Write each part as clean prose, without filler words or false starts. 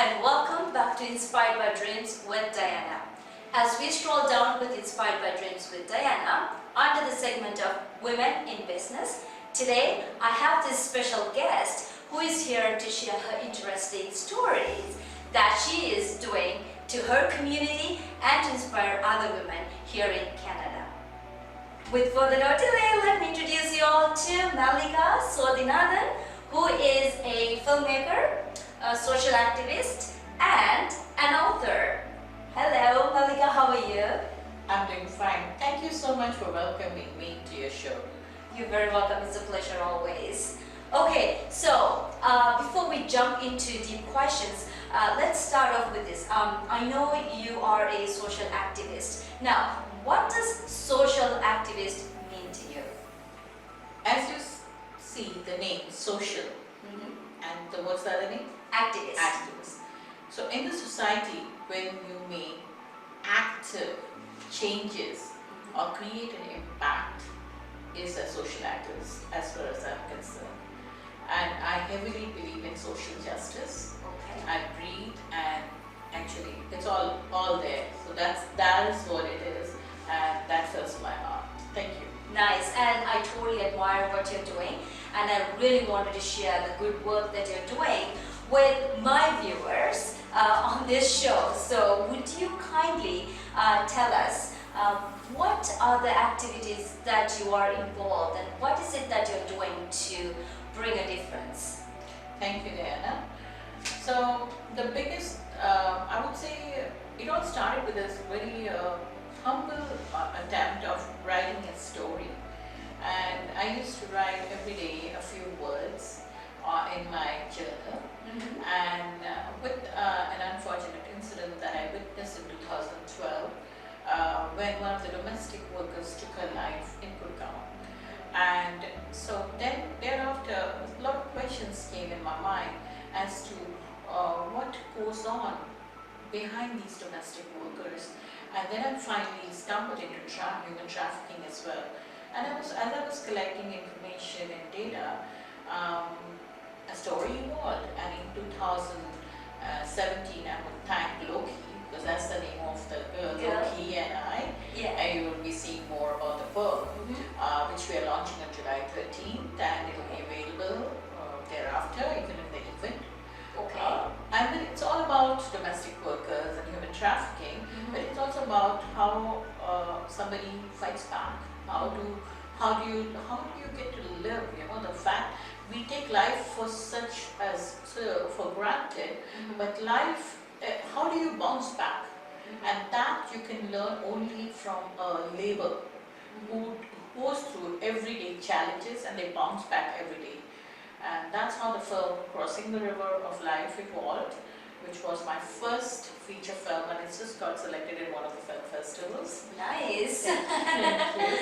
and welcome back to Inspired by Dreams with Dayana. As we stroll down with Inspired by Dreams with Dayana, under the segment of Women in Business, today I have this special guest who is here to share her interesting stories that she is doing to her community and to inspire other women here in Canada. With further no delay, let me introduce you all to Malika Swadinathan, who is a filmmaker, a social activist, and an author. Hello, Malika, how are you? I'm doing fine. Thank you so much for welcoming me to your show. You're very welcome. It's a pleasure always. Okay, so before we jump into deep questions, let's start off with this. I know you are a social activist. Now, what does social activist mean to you? As you see the name social, and what's the other name? Activist. Activist. So in the society, when you make active changes or create an impact, is a social activist as far as I'm concerned. And I heavily believe in social justice. Okay. I breathe, and actually it's all there. So that is what it is, and that fills my heart. Thank you. Nice, and I totally admire what you're doing, and I really wanted to share the good work that you're doing with my viewers on this show. So would you kindly tell us what are the activities that you are involved in? What is it that you're doing to bring a difference? Thank you, Dayana. So the biggest, I would say, it all started with this very humble attempt of writing a story. And I used to write every day a few words in my journal. And with an unfortunate incident that I witnessed in 2012, when one of the domestic workers took her life in Gurgaon. And so then thereafter, a lot of questions came in my mind as to what goes on behind these domestic workers. And then I finally stumbled into human trafficking as well. And as I was collecting information and data, a story evolved. And in 2017, I would thank Loki, because that's the name of the girl, Loki and I. Yeah. And you will be seeing more about the book, which we are launching on July 13th, and it will be available thereafter, even in the event. Okay. And then it's all about domestic workers and human trafficking, but it's also about how somebody fights back. How do you get to live? You know, the fact we take life for granted, but life, how do you bounce back? And that you can learn only from a labor who goes through everyday challenges and they bounce back every day. And that's how the film Crossing the River of Life evolved, which was my first feature film, and it's just got selected in one of the film festivals. Nice. Thank you.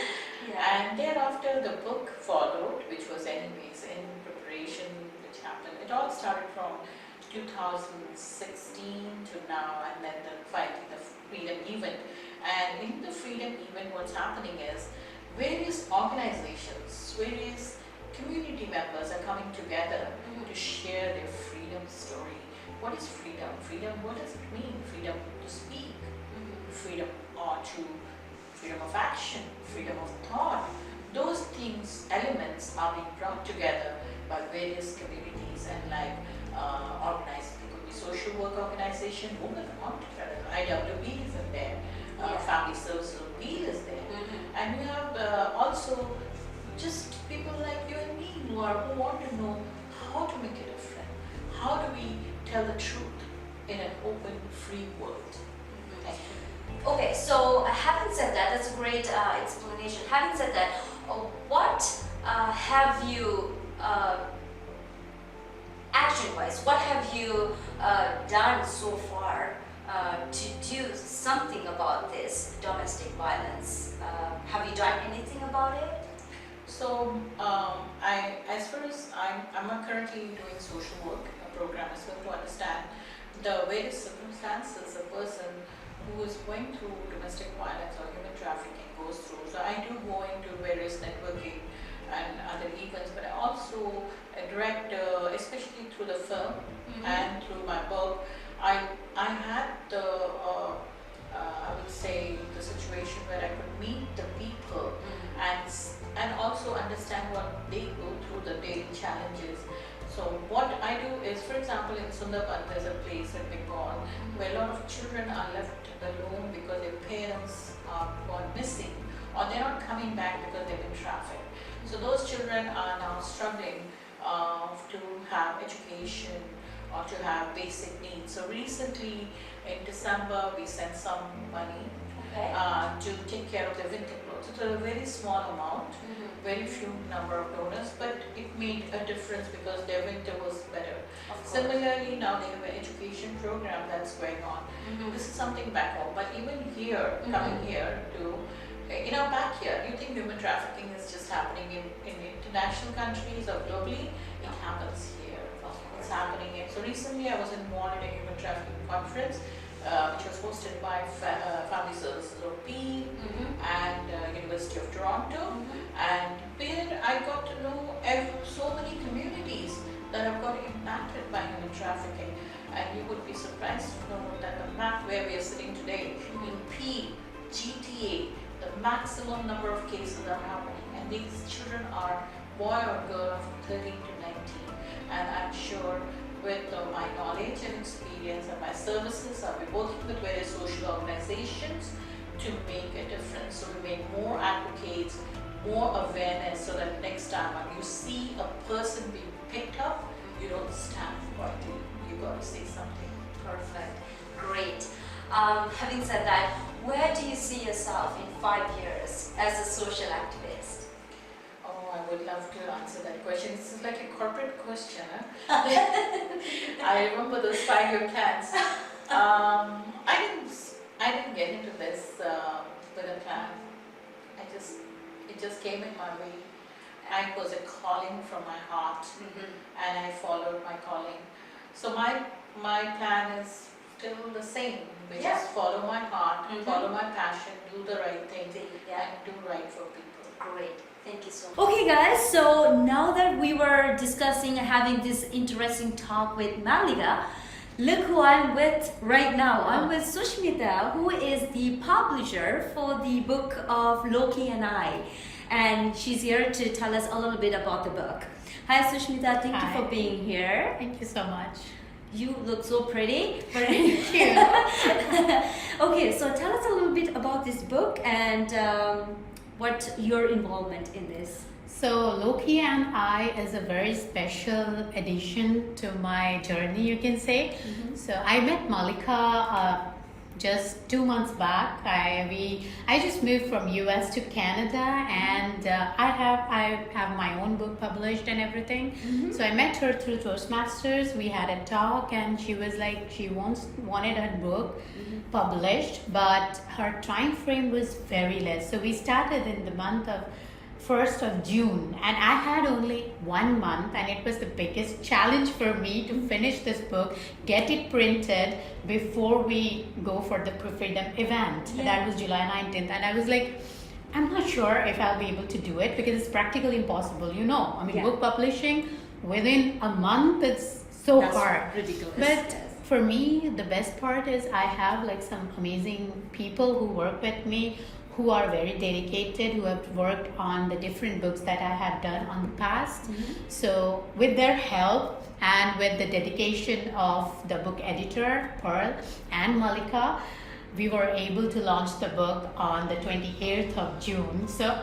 Yeah. And thereafter the book followed, which was anyways in preparation, which happened. It all started from 2016 to now, and then finally the Freedom Event. And in the Freedom Event, what's happening is various organizations, various community members are coming together to share their freedom story. What is freedom? Freedom, what does it mean? Freedom to speak, freedom freedom of action, freedom of thought. Those things, elements are being brought together by various communities and like organized, it could be social work organization, women come together, IWB is in there, Family Services Appeal is there. And we have also just people like you and me who want to know how to make a difference. How do we tell the truth in an open, free world? Thank you. Okay, so having said that, that's a great explanation. Having said that, what have you, action-wise, what have you done so far to do something about this domestic violence? Have you done anything about it? So, as far as I'm currently doing social work program as well to understand the various circumstances a person who is going through domestic violence or human trafficking goes through. So I do go into various networking and other events, but I also direct, especially through the film and through my book, I had the I would say the situation where I could meet the people and also understand what they go through, the daily challenges. So what I do is, for example, in Sundarban there's a place in Bengal where a lot of children are left alone because their parents are gone missing or they're not coming back because they've been trafficked. So those children are now struggling to have education or to have basic needs. So recently in December we sent some money to take care of their winter clothes. It was a very small amount, very few number of donors, but it made a difference because their winter was better. Similarly, now they have an education program that's going on. This is something back home, but even here, coming here to in our backyard, you think human trafficking is just happening in international countries or globally? It happens here. It's happening here. So recently I was involved in a human trafficking conference which was hosted by Family Services of P and University of Toronto, and there I got to know so many communities that have got impacted by human trafficking. And you would be surprised to know that the map where we are sitting today, in P, GTA, the maximum number of cases are happening, and these children are boy or girl from 13 to 19. And I'm sure with my knowledge and experience and my services, I'll be working with various social organizations to make a difference. So we make more advocates, more awareness, so that next time when you see a person being picked up, you don't stand quietly. You got to say something. Perfect. Great. Having said that, where do you see yourself in 5 years as a social activist? Oh, I would love to answer that question. This is like a corporate question. Huh? I remember those 5-year plans. I didn't get into this with a plan. It just came in my way. It was a calling from my heart, and I followed my calling. So my plan is still the same, which is follow my heart, follow my passion, do the right thing, and do right for people. Great. Thank you so much. Okay guys, so now that we were discussing and having this interesting talk with Malika, look who I'm with right now. I'm with Sushmita, who is the publisher for the book of Loki and I. And she's here to tell us a little bit about the book. Hi Sushmita, thank you for being here. Thank you so much. You look so pretty. Thank you. Okay, so tell us a little bit about this book and what your involvement in this. So Loki and I is a very special addition to my journey, you can say. So I met Malika just 2 months back. I just moved from US to Canada, and I have my own book published and everything. So I met her through Toastmasters. We had a talk, and she was like she wanted her book published, but her time frame was very less. So we started in the month of 1st of June, and I had only 1 month, and it was the biggest challenge for me to finish this book, get it printed before we go for the Freedom event. That was July 19th, and I was like, I'm not sure if I'll be able to do it because it's practically impossible, I mean, book publishing within a month, it's so hard. Ridiculous. But for me, the best part is I have like some amazing people who work with me, who are very dedicated, who have worked on the different books that I had done on the past. So with their help and with the dedication of the book editor, Pearl, and Malika, we were able to launch the book on the 28th of June. So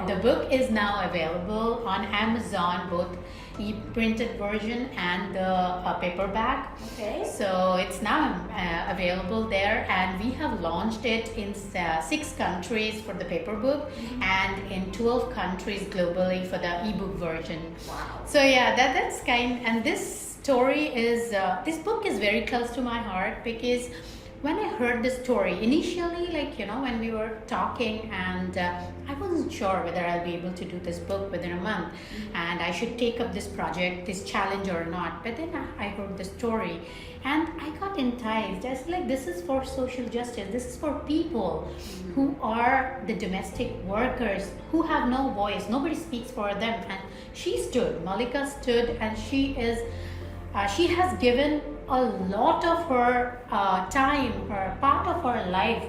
the book is now available on Amazon, both e-printed version and the paperback. Okay. So it's now available there, and we have launched it in 6 countries for the paper book and in 12 countries globally for the ebook version. Wow. So yeah, that's and this story is this book is very close to my heart because when I heard the story initially, when we were talking, and I wasn't sure whether I'll be able to do this book within a month and I should take up this project, this challenge or not. But then I heard the story and I got enticed. I was like, this is for social justice. This is for people who are the domestic workers who have no voice. Nobody speaks for them. And she stood, Malika stood, and she has given a lot of her time, her part of her life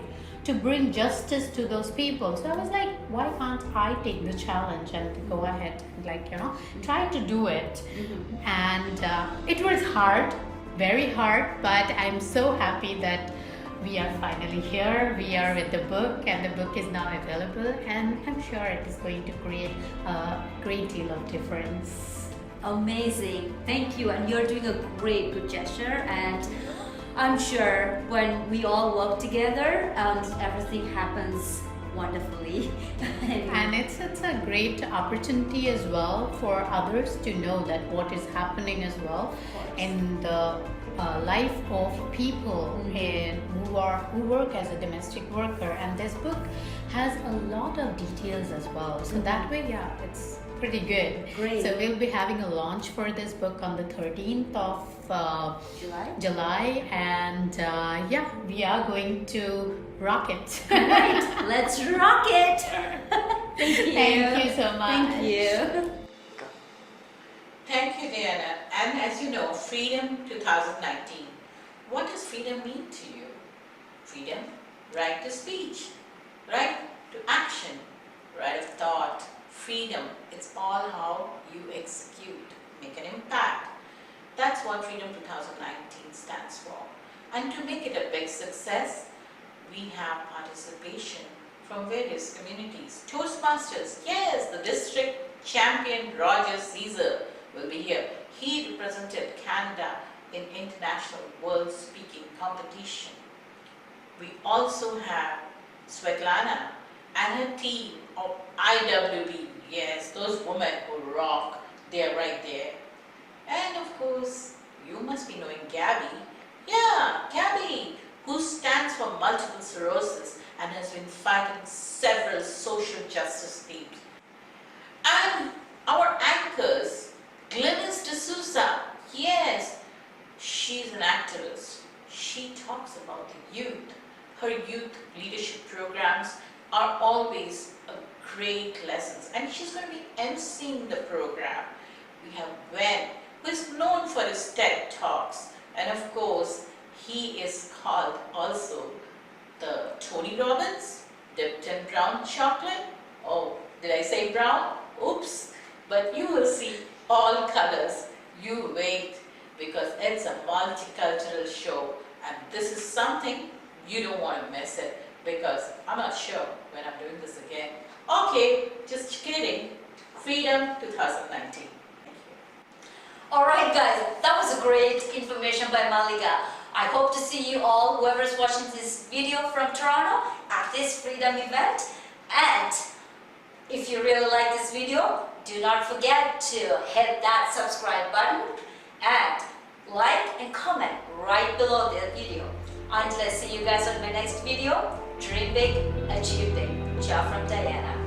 to bring justice to those people. So I was like, why can't I take the challenge and go ahead and, like, try to do it? And it was hard, very hard, but I'm so happy that we are finally here. We are with the book, and the book is now available, and I'm sure it is going to create a great deal of difference. Amazing. Thank you. And you're doing a great, good gesture. And I'm sure when we all work together, everything happens wonderfully. And it's a great opportunity as well for others to know that what is happening as well in the life of people who work as a domestic worker. And this book has a lot of details as well. So that way, yeah, it's pretty good. Great. So we'll be having a launch for this book on the 13th of July, and yeah, we are going to rock it. Right. Let's rock it. Thank you. Thank you so much. Thank you. Thank you, Dayana. And as you know, Freedom 2019. What does freedom mean to you? Freedom, right to speech, right to action, right of thought. Freedom, it's all how you execute, make an impact. That's what Freedom 2019 stands for. And to make it a big success, we have participation from various communities. Toastmasters, yes, the district champion Roger Caesar will be here. He represented Canada in international world speaking competition. We also have Svetlana and her team of IWB. Yes, those women who rock, they're right there. And of course, you must be knowing Gabby. Yeah, Gabby, who stands for multiple sclerosis and has been fighting several social justice themes. And our anchors, Glynis D'Souza, yes, she's an activist. She talks about the youth. Her youth leadership programs are always a great lessons, and she's going to be emceeing the program. We have Ben, who is known for his TED Talks, and of course, he is called also the Tony Robbins, dipped in brown chocolate. Oh, did I say brown? Oops. But you will see all colors. You wait, because it's a multicultural show, and this is something you don't want to miss it, because I'm not sure when I'm doing this again. Okay, just kidding. Freedom 2019. Thank you. Alright guys, that was a great information by Malika. I hope to see you all, whoever is watching this video from Toronto, at this Freedom event. And if you really like this video, do not forget to hit that subscribe button and like and comment right below the video. Until I see you guys on my next video, dream big, achieve big. Ciao from Dayana.